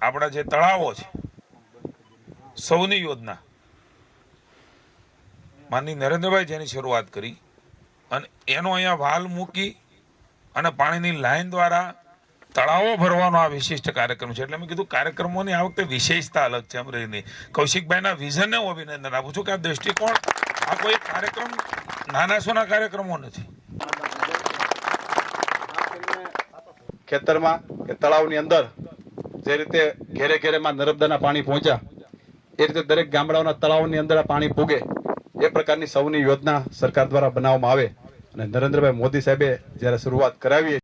આપણા જે તળાવો છે સૌની યોજના માનની નરેન્દ્રભાઈ જેની શરૂઆત કરી અને એનો અહીંયા વાલ મૂકી અને પાણીની લાઈન દ્વારા તળાવો ભરવાનો આ વિશિષ્ટ કાર્યક્રમ છે. એટલે મેં કીધું કાર્યક્રમોની આ વખતે વિશેષતા અલગ છે. અમરેલીની કૌશિકભાઈના વિઝનને હું અભિનંદન આપું છું કે આ દ્રષ્ટિકોણ, આ કોઈ કાર્યક્રમ નાના સોના કાર્યક્રમો નથી. ખેતરમાં કે તળાવની અંદર જે રીતે ઘેરે ઘેરેમાં નર્મદાના પાણી પહોંચ્યા એ રીતે દરેક ગામડાઓના તળાવની અંદર પાણી પૂગે એ પ્રકારની સૌની યોજના સરકાર દ્વારા બનાવવામાં આવે અને નરેન્દ્રભાઈ મોદી સાહેબે જ્યારે શરૂઆત કરાવી